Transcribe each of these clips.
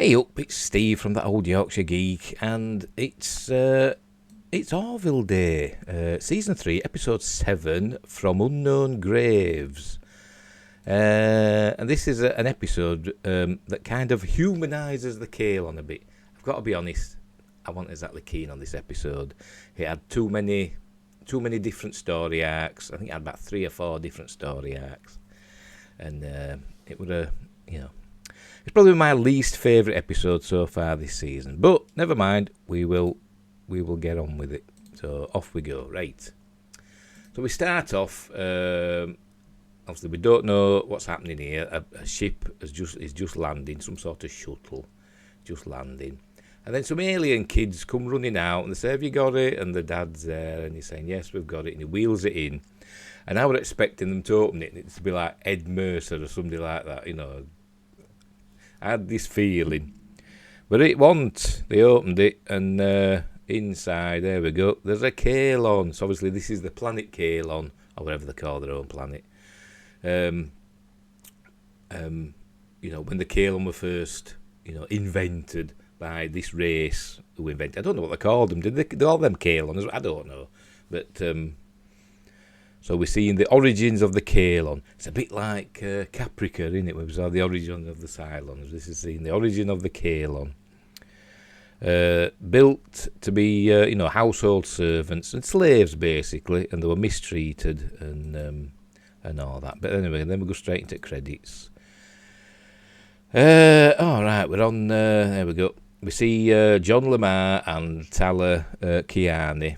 Hey up, it's Steve from the Old Yorkshire Geek, and it's Orville Day, Season 3, Episode 7, From Unknown Graves. And this is an episode that kind of humanises the Kalon a bit. I've got to be honest, I wasn't exactly keen on this episode. It had too many different story arcs. I think it had about 3 or 4 different story arcs. And it was it's probably my least favourite episode so far this season. But never mind, we will get on with it. So off we go. Right. So we start off. Obviously, we don't know what's happening here. A ship is just landing, some sort of shuttle, just landing. And then some alien kids come running out and they say, "Have you got it?" And the dad's there and he's saying, "Yes, we've got it." And he wheels it in. And I was expecting them to open it and it to be like Ed Mercer or somebody like that, you know. I had this feeling. But it wasn't. They opened it and inside, there we go, there's a Kalon. So obviously this is the planet Kalon, or whatever they call their own planet. When the Kalon were first, invented by this race who invented, I don't know what they called them. Did they call them Kalons? I don't know. But so we're seeing the origins of the Kalon. It's a bit like Caprica, isn't it? We saw the origin of the Cylons. This is seeing the origin of the Kalon. Built to be, household servants and slaves, basically, and they were mistreated and all that. But anyway, then we go straight into credits. All right, we're on. There we go. We see John Lamar and Tala Kiani.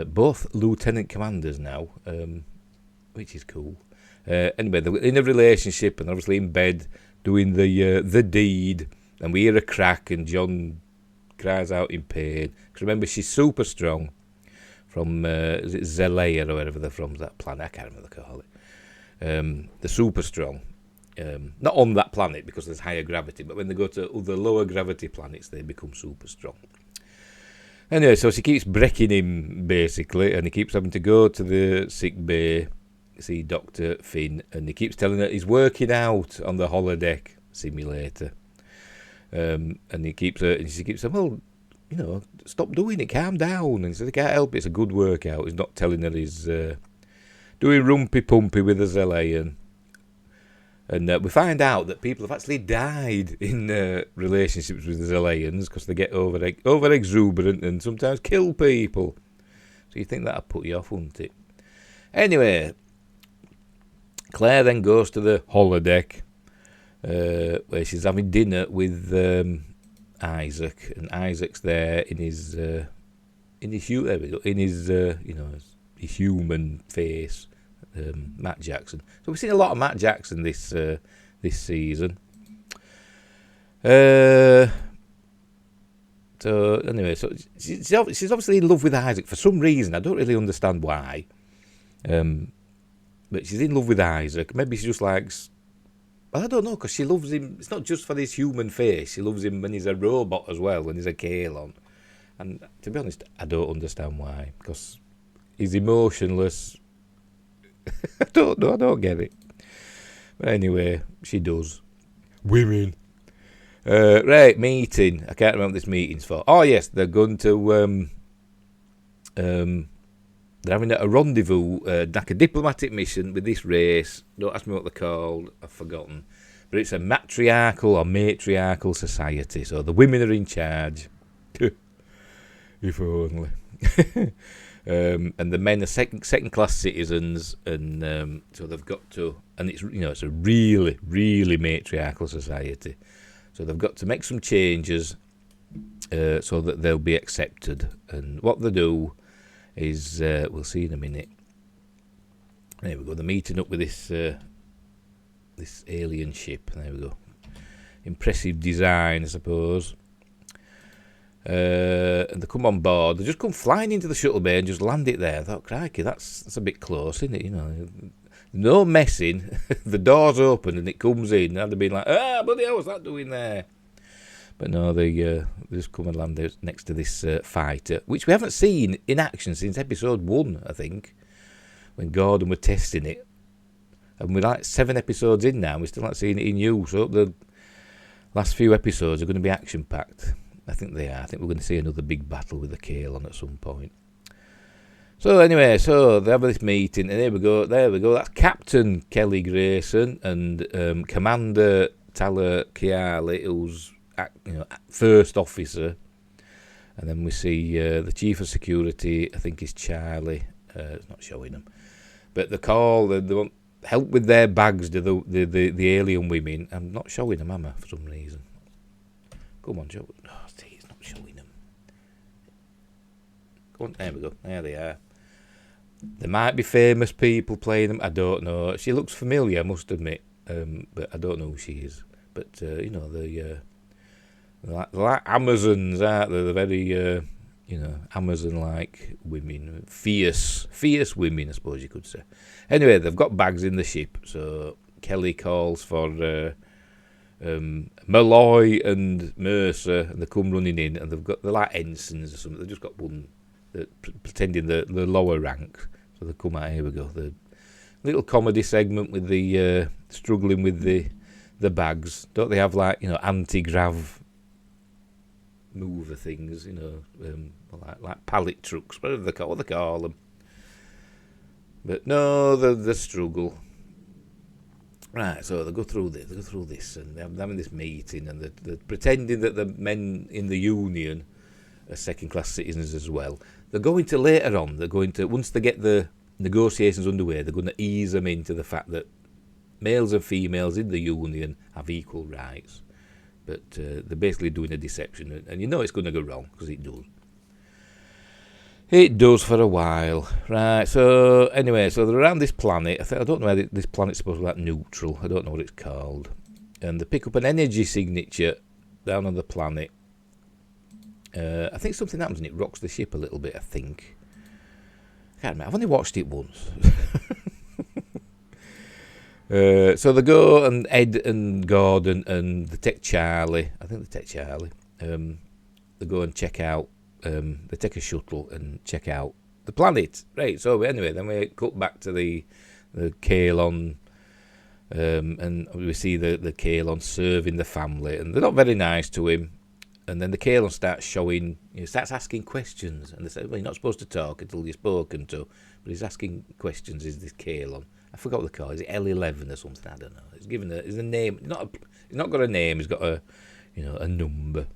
Both lieutenant commanders now, which is cool. Anyway, they're in a relationship and obviously in bed doing the deed. And we hear a crack and John cries out in pain. Because remember, she's super strong from is it Zelaya or wherever they're from, that planet. I can't remember what they call it. They're super strong. Not on that planet because there's higher gravity, but when they go to other lower gravity planets, they become super strong. Anyway, so she keeps breaking him, basically, and he keeps having to go to the sick bay, see Dr. Finn, and he keeps telling her he's working out on the holodeck simulator. And she keeps saying, well, stop doing it, calm down. And he says, I can't help it, it's a good workout. He's not telling her he's doing rumpy-pumpy with a Zelayan. And we find out that people have actually died in relationships with the Zelayans because they get over exuberant and sometimes kill people. So you think that'd put you off, wouldn't it? Anyway, Claire then goes to the holodeck where she's having dinner with Isaac, and Isaac's there in his human face. Matt Jackson. So we've seen a lot of Matt Jackson this season. So anyway, so she's obviously in love with Isaac for some reason. I don't really understand why. But she's in love with Isaac. Maybe she just likes. Well, I don't know, because she loves him. It's not just for his human face. She loves him when he's a robot as well, when he's a Kalon. And to be honest, I don't understand why, because he's emotionless. I don't know, I don't get it. But anyway, she does. Women. Right, meeting. I can't remember what this meeting's for. Oh, yes, they're going to... they're having a rendezvous, like a diplomatic mission with this race. Don't ask me what they're called, I've forgotten. But it's a matriarchal or matriarchal society, so the women are in charge. If only. And the men are second class citizens, and so they've got to, and it's a really, really matriarchal society. So they've got to make some changes so that they'll be accepted. And what they do is, we'll see in a minute. There we go. They're meeting up with this alien ship. There we go. Impressive design, I suppose. And they come on board. They just come flying into the shuttle bay and just land it there. I thought, crikey, that's a bit close, isn't it? No messing. The door's open and it comes in. And they've been like, bloody hell, what's that doing there? But no, they just come and land next to this fighter, which we haven't seen in action since episode 1, I think, when Gordon were testing it. And we're like 7 episodes in now, we're still not seeing it in use. So last few episodes are going to be action-packed. I think they are. I think we're going to see another big battle with the Kalon at some point. So anyway, so they have this meeting, and there we go. That's Captain Kelly Grayson and Commander Tala Kiali, who's first officer. And then we see the chief of security, I think is Charlie. It's not showing them. But the call, they want help with their bags to the alien women. I'm not showing them, am I, for some reason? Come on, Joe. Oh, see, it's not showing them. Come on, there we go. There they are. There might be famous people playing them. I don't know. She looks familiar, I must admit. But I don't know who she is. But, they're like Amazons, aren't they? They're very, Amazon-like women. Fierce women, I suppose you could say. Anyway, they've got bags in the ship, so Kelly calls for Malloy and Mercer, and they come running in, and they're like ensigns or something. They've just got one pretending the lower rank, so they come out. Here we go. The little comedy segment with the struggling with the bags. Don't they have anti-grav mover things, like pallet trucks, whatever they call them. But no, the struggle. Right, so they go through this, and they're having this meeting, and they're pretending that the men in the Union are second-class citizens as well. They're going to later on, once they get the negotiations underway, they're going to ease them into the fact that males and females in the Union have equal rights. But they're basically doing a deception, and it's going to go wrong, because it does. It does for a while. Right, so anyway, so they're around this planet. I don't know whether this planet's supposed to be like neutral. I don't know what it's called. And they pick up an energy signature down on the planet. I think something happens and it rocks the ship a little bit, I think. I can't remember. I've only watched it once. So they go, and Ed and Gordon and they take Charlie. I think they take Charlie. They go and check out. They take a shuttle and check out the planet. Right. So anyway, then we cut back to the Kalon, and we see the Kalon serving the family, and they're not very nice to him. And then the Kalon starts asking questions, and they say, "Well, you're not supposed to talk until you're spoken to." But he's asking questions. Is this Kalon? I forgot what they call it. Is it L11 or something? I don't know. It's given a name. He's not got a name. He's got a number.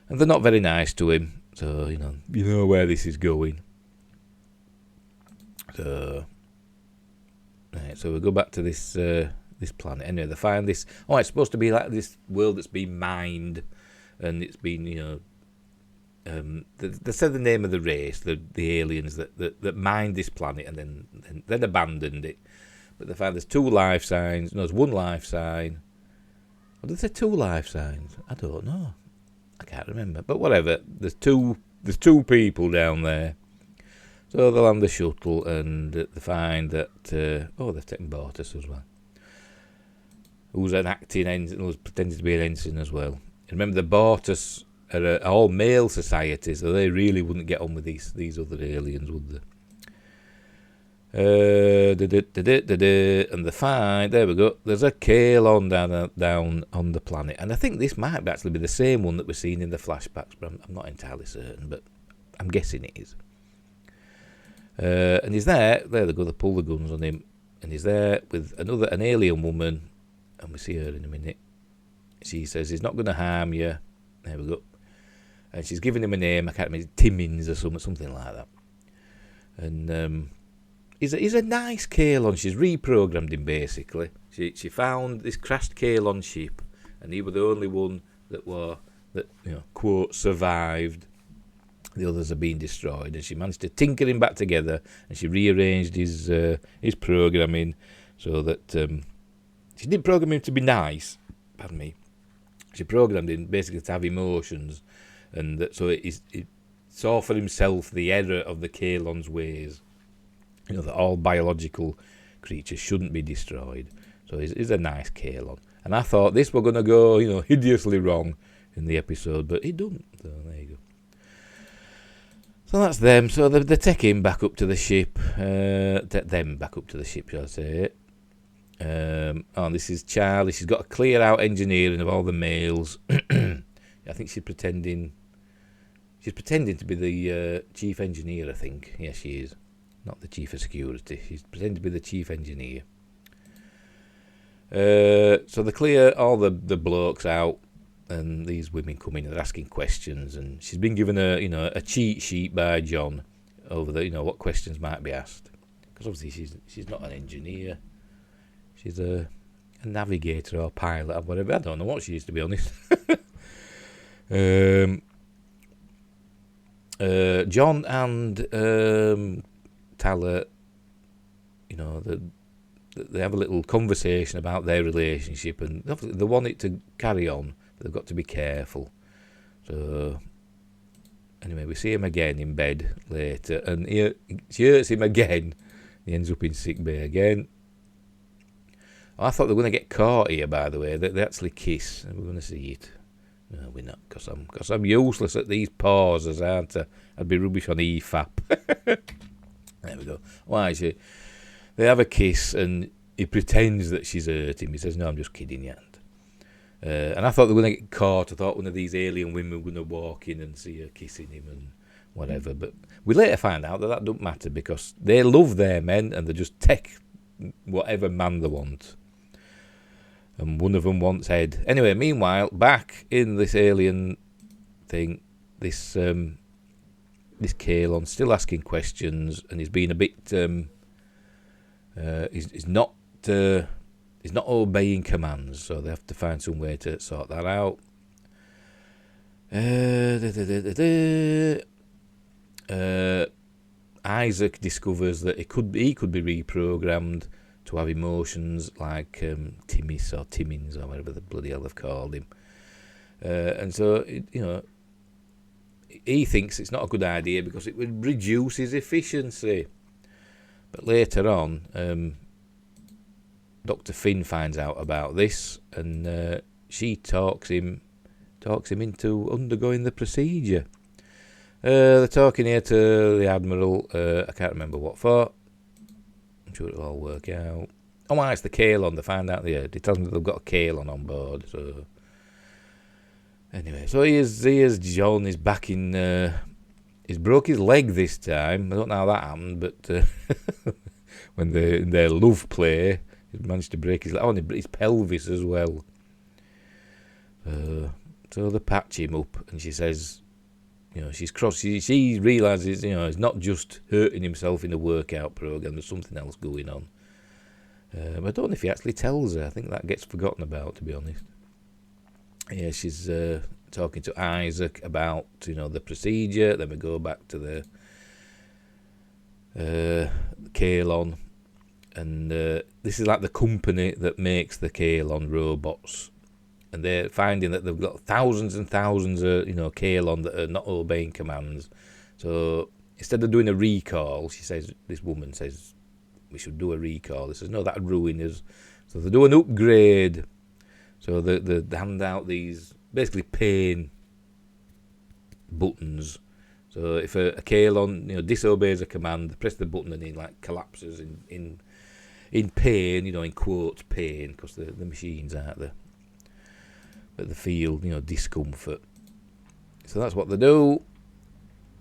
And they're not very nice to him. So you know where this is going. So right. So we go back to this planet. Anyway, they find this. Oh, it's supposed to be like this world that's been mined, and it's been they said the name of the race, the aliens that mined this planet and then abandoned it. But they found there's 2 life signs. No, there's 1 life sign. Or did they say 2 life signs? I don't know. I can't remember. But whatever. There's two people down there. So they land the shuttle, and they find that they've taken Bartus as well, who's an acting ensign, who's pretending to be an ensign as well. And remember, the Bartus are an all-male society, so they really wouldn't get on with these other aliens, would they? And they find, there we go, there's a Kalon down on the planet. And I think this might actually be the same one that we're seeing in the flashbacks, but I'm not entirely certain, but I'm guessing it is. And he's there they go, they pull the guns on him, and he's there with an alien woman, and we see her in a minute. She says he's not going to harm you. There we go. And she's giving him a name, I can't remember, Timmins or something like that. And he's a nice Kalon. She's reprogrammed him, basically. She found this crashed Kalon ship, and he was the only one that quote, survived. The others are being destroyed, and she managed to tinker him back together, and she rearranged his programming so that she didn't program him to be nice. Pardon me. She programmed him basically to have emotions, and so it saw for himself the error of the Kalon's ways. That all biological creatures shouldn't be destroyed. So he's a nice Kalon. And I thought this were going to go, hideously wrong in the episode, but it doesn't. So there you go. So that's them. So they take him back up to the ship. Take them back up to the ship, shall I say. This is Charlie. She's got to clear out engineering of all the males. I think she's pretending to be the chief engineer, I think. Yeah, she is. Not the chief of security. She's pretending to be the chief engineer. So they clear all the blokes out, and these women come in and they're asking questions, and she's been given a cheat sheet by John over what questions might be asked. Because obviously she's not an engineer. She's a navigator or pilot or whatever. I don't know what she is, to be honest. John and Tala, they have a little conversation about their relationship, and they want it to carry on, but they've got to be careful. So anyway, we see him again in bed later, and she hurts him again. He ends up in sick bay again. I thought they were going to get caught here, by the way. They actually kiss, and we're going to see it. No, we're not, because I'm useless at these pauses, aren't I? I'd be rubbish on EFAP. There we go. Why is she? They have a kiss, and he pretends that she's hurt him. He says, "No, I'm just kidding you." And I thought they were going to get caught. I thought one of these alien women were going to walk in and see her kissing him and whatever. But we later find out that doesn't matter, because they love their men and they just take whatever man they want. And one of them wants Ed. Anyway, meanwhile, back in this alien thing, this Kalon's still asking questions, and he's being a bit. He's not obeying commands, so they have to find some way to sort that out. Isaac discovers that he could be reprogrammed to have emotions like Timmis or Timmins or whatever the bloody hell they've called him. And so, he thinks it's not a good idea because it would reduce his efficiency. But later on, Dr. Finn finds out about this, and she talks him into undergoing the procedure. They're talking here to the Admiral. I can't remember what for. I'm sure it'll all work out. Oh, well, it's the Kalon. They find out they tell them that they've got a Kalon on board. So anyway, so here's John. He's back in. He's broke his leg this time. I don't know how that happened, but when in their love play, he managed to break his leg. Oh, and his pelvis as well. So they patch him up, and she says, she's cross. She realises, he's not just hurting himself in a workout program. There's something else going on. I don't know if he actually tells her. I think that gets forgotten about, to be honest. Yeah, she's talking to Isaac about, the procedure. Then we go back to the Kalon, and this is like the company that makes the Kalon robots. And they're finding that they've got thousands and thousands of, Kalon that are not obeying commands. So instead of doing a recall, this woman says, we should do a recall. He says, no, that'd ruin us. So they do an upgrade. So they hand out these basically pain buttons. So if a Kalon, disobeys a command, they press the button and it collapses in pain, in quotes pain, because the machines aren't there. But they feel, discomfort. So that's what they do.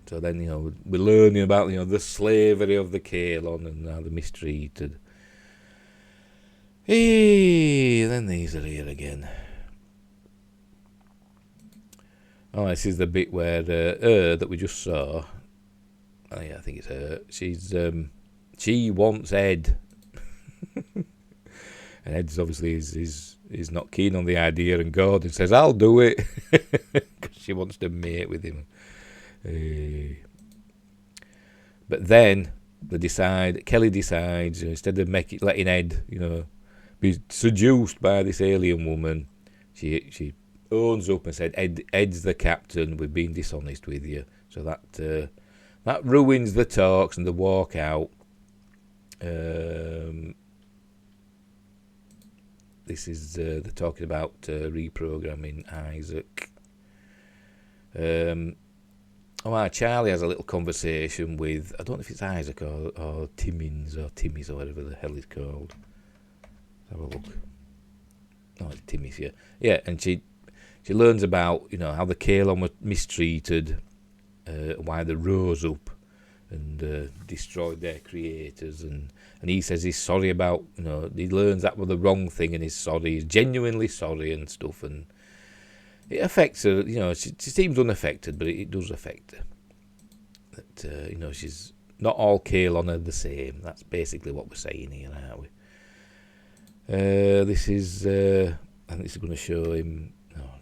So then, we're learning about, the slavery of the Kalon and how they're mistreated. Hey, then these are here again. Oh, this is the bit where that we just saw. Oh yeah, I think it's her. She wants Ed. And Ed's obviously is not keen on the idea, and Gordon says, I'll do it, because she wants to mate with him. But then Kelly decides, instead of letting Ed, be seduced by this alien woman, she owns up and said, Ed's the captain, we've been dishonest with you. So that ruins the talks and the walk out. This is they're talking about reprogramming Isaac. Charlie has a little conversation with, I don't know if it's Isaac or Timmins or Timmis or whatever the hell he's called. Have a look. Oh, it's Timmy's here. Yeah, and she learns about, you know, how the Kalon were mistreated, why they rose up and destroyed their creators, and he says he's sorry about, you know, he learns that was the wrong thing and he's sorry, he's genuinely sorry and stuff, and it affects her, you know, she seems unaffected, but it does affect her. That, you know, she's not all Kalon are the same. That's basically what we're saying here, aren't we? This is, I think this is going to show him,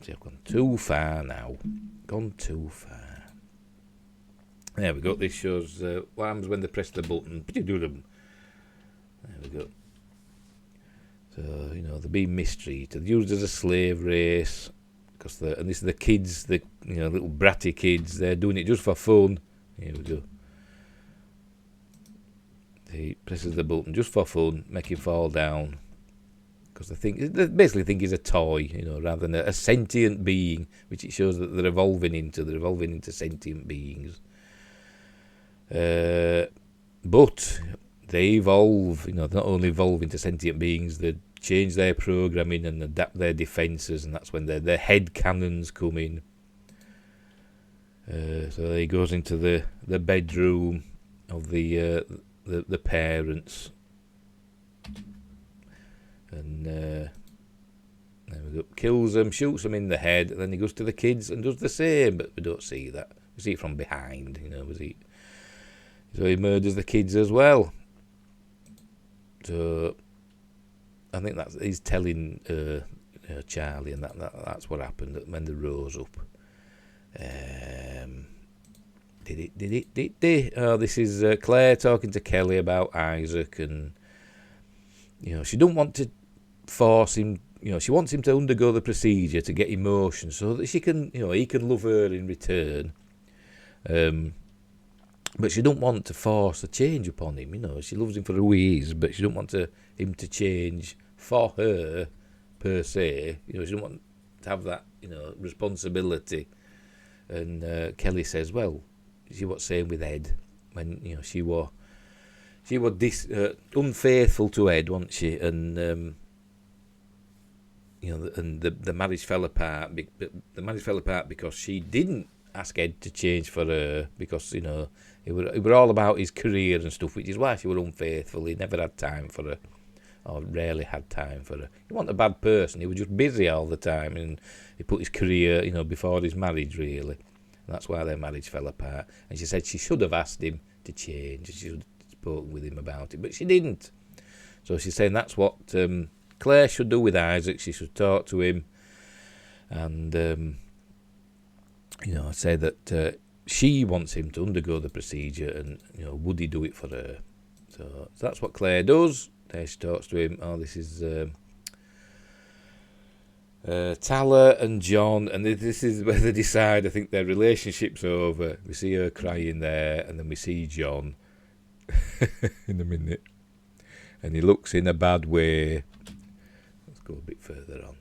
see, I've gone too far now. Gone too far. There we go. This shows what happens when they press the button. There we go. So, you know, they're being mistreated. They're used as a slave race. And this is the kids, the, you know, little bratty kids. They're doing it just for fun. Here we go. He presses the button just for fun, make him fall down. Because they basically think he's a toy, you know, rather than a sentient being, which it shows that they're evolving into. They're evolving into sentient beings. But they evolve, you know, they not only evolve into sentient beings, they change their programming and adapt their defences, and that's when their head cannons come in. So he goes into the bedroom of the parents, and there we go, kills them, shoots them in the head, and then he goes to the kids and does the same, but we don't see that. We see it from behind, you know. So he murders the kids as well. So I think he's telling Charlie, and that's what happened when they rose up. Did it? Oh, this is Claire talking to Kelly about Isaac, and you know, she don't want to force him. You know, she wants him to undergo the procedure to get emotion, so that she can, you know, he can love her in return. But she don't want to force a change upon him. You know, she loves him for who he is, but she don't want him to change for her per se. You know, she don't want to have that, you know, responsibility. And Kelly says, well, she was saying with Ed when, you know, she was unfaithful to Ed, wasn't she? And you know, and the marriage fell apart. The marriage fell apart because she didn't ask Ed to change for her, because, you know, it were all about his career and stuff, which is why she was unfaithful. He never had time for her, or rarely had time for her. He wasn't a bad person. He was just busy all the time, and he put his career, you know, before his marriage, really. And that's why their marriage fell apart. And she said she should have asked him to change. She should have spoken with him about it, but she didn't. So she's saying that's what Claire should do with Isaac. She should talk to him, and you know, say that she wants him to undergo the procedure, and, you know, would he do it for her? So that's what Claire does. There she talks to him. Oh, this is Tala and John, and this is where they decide, I think, their relationship's over. We see her crying there, and then we see John in a minute, and he looks in a bad way. Let's go a bit further on.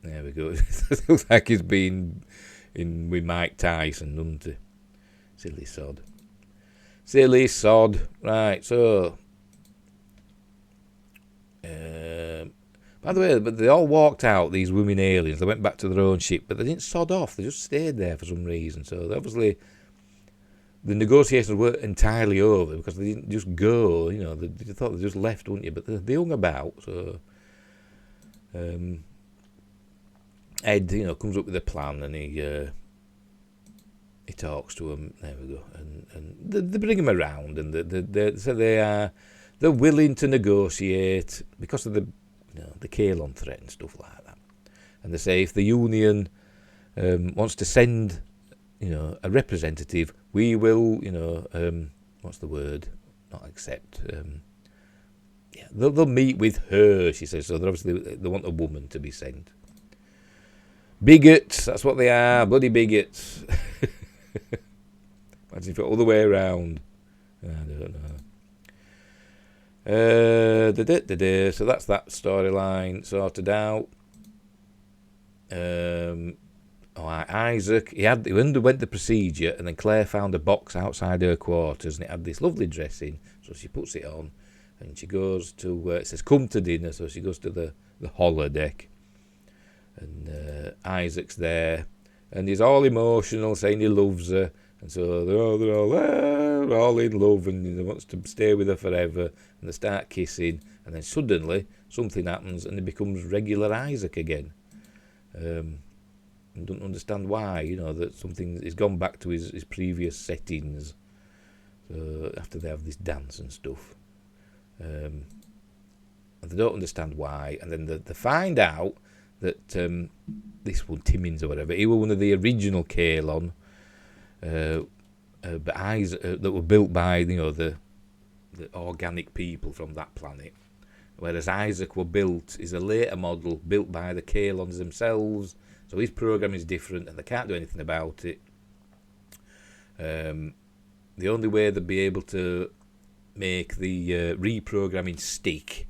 There we go. It looks like he's been in with Mike Tyson, doesn't he? Silly sod. Silly sod. Right, so by the way, but they all walked out, these women aliens. They went back to their own ship, but they didn't sod off. They just stayed there for some reason. So obviously the negotiations weren't entirely over, because they didn't just go. You know, they thought they just left, wouldn't you? But they hung about. So Ed, you know, comes up with a plan, and he talks to him. There we go, and they bring him around, and they're willing to negotiate because of the, you know, the Kalon threat and stuff like that. And they say if the Union wants to send, you know, a representative, we will, you know, what's the word? Not accept. Yeah, they'll meet with her, she says. So they want a woman to be sent. Bigots, that's what they are, bloody bigots. Imagine if it all the way around. I don't know. So that's that storyline sorted out. Isaac, he underwent the procedure, and then Claire found a box outside her quarters, and it had this lovely dressing, so she puts it on, and she goes to, it says, come to dinner, so she goes to the holodeck, and Isaac's there, and he's all emotional, saying he loves her, and so they're all in love, and he wants to stay with her forever, and they start kissing, and then suddenly something happens, and he becomes regular Isaac again. I don't understand why, that something, he's gone back to his previous settings, so after they have this dance and stuff. And they don't understand why, and then they find out that this one, Timmins or whatever, he was one of the original Kalon, but Isaac, that were built by the organic people from that planet, whereas Isaac is a later model built by the Kalons themselves, so his program is different and they can't do anything about it. The only way they'd be able to make the reprogramming stick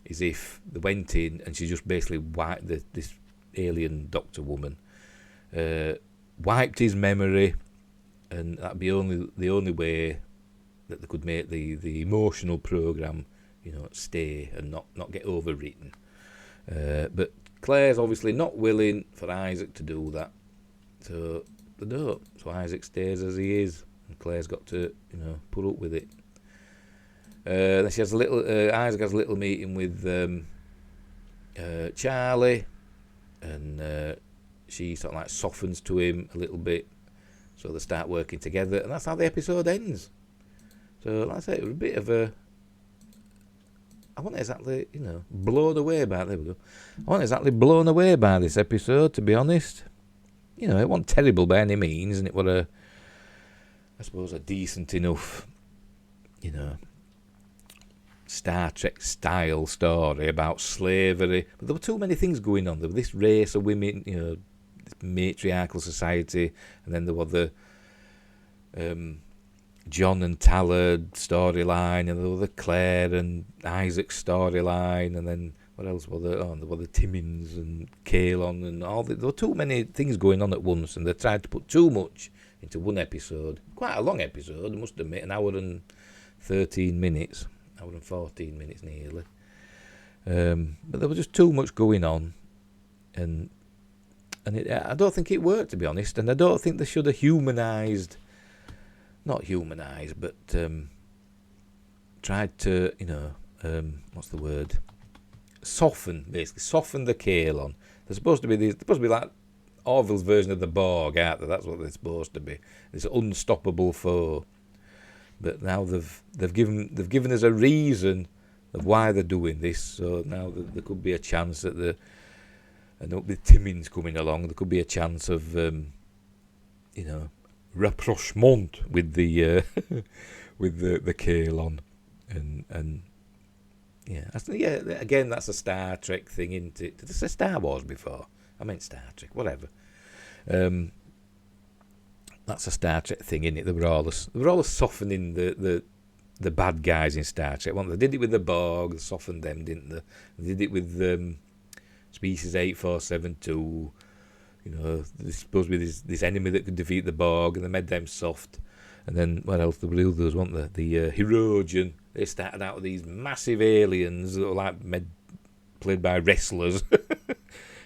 is if they went in and she just basically wiped this alien doctor woman, wiped his memory, and that'd be the only way that they could make the emotional program, stay and not get overwritten. But Claire's obviously not willing for Isaac to do that, so they don't. So Isaac stays as he is, and Claire's got to put up with it. Then she has Isaac has a little meeting with Charlie, and she sort of like softens to him a little bit, so they start working together, and that's how the episode ends. So like I say, it was a bit of a, I wasn't exactly blown away by it. There we go. I wasn't exactly blown away by this episode, to be honest. It wasn't terrible by any means, and it was I suppose a decent enough Star Trek style story about slavery, but there were too many things going on. There was this race of women, this matriarchal society, and then there was the John and Tala storyline, and there was the Claire and Isaac storyline, and then what else was there? There were the Timmins and Kalon and all that. There were too many things going on at once, and they tried to put too much into one episode. Quite a long episode, I must admit, an hour and 13 minutes. Hour and 14 minutes nearly. But there was just too much going on, and I don't think it worked, to be honest, and I don't think they should have not humanised, but tried to, what's the word? Soften the Kalon. They're supposed to be like Orville's version of the Borg, aren't they? That's what they're supposed to be. This unstoppable foe. But now they've given us a reason of why they're doing this. So now there could be a chance that and with Timmins coming along, there could be a chance of rapprochement with the the Kalon, and again, that's a Star Trek thing, isn't it? Did I say Star Wars before? I meant Star Trek, whatever. That's a Star Trek thing, isn't it? They were always softening the bad guys in Star Trek. They did it with the Borg, they softened them, didn't they? They did it with Species 8472. There's supposed to be this enemy that could defeat the Borg, and they made them soft. And then what else? There were others, weren't there? The Hirogen. They started out with these massive aliens that were like played by wrestlers.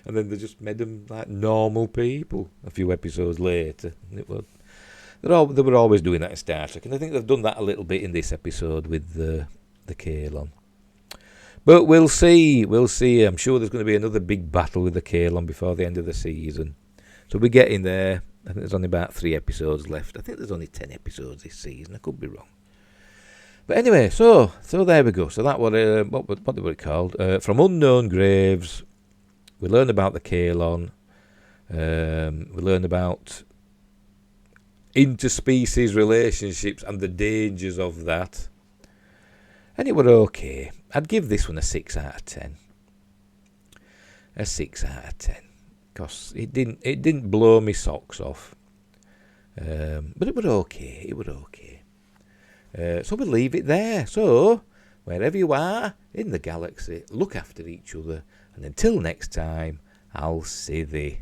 And then they just made them like normal people a few episodes later. They were always doing that in Star Trek, and I think they've done that a little bit in this episode with the Kalon. But we'll see. I'm sure there's going to be another big battle with the Kalon before the end of the season. So we're getting there. I think there's only about 3 episodes left. I think there's only 10 episodes this season. I could be wrong. But anyway, so there we go. So that was what were it called? From Unknown Graves. We learn about the Kalon. We learn about interspecies relationships and the dangers of that. And it were okay. I'd give this one a 6 out of 10. A 6 out of 10. Because it didn't blow me socks off. But it were okay. So we'll leave it there. So, wherever you are in the galaxy, look after each other. And until next time, I'll see thee.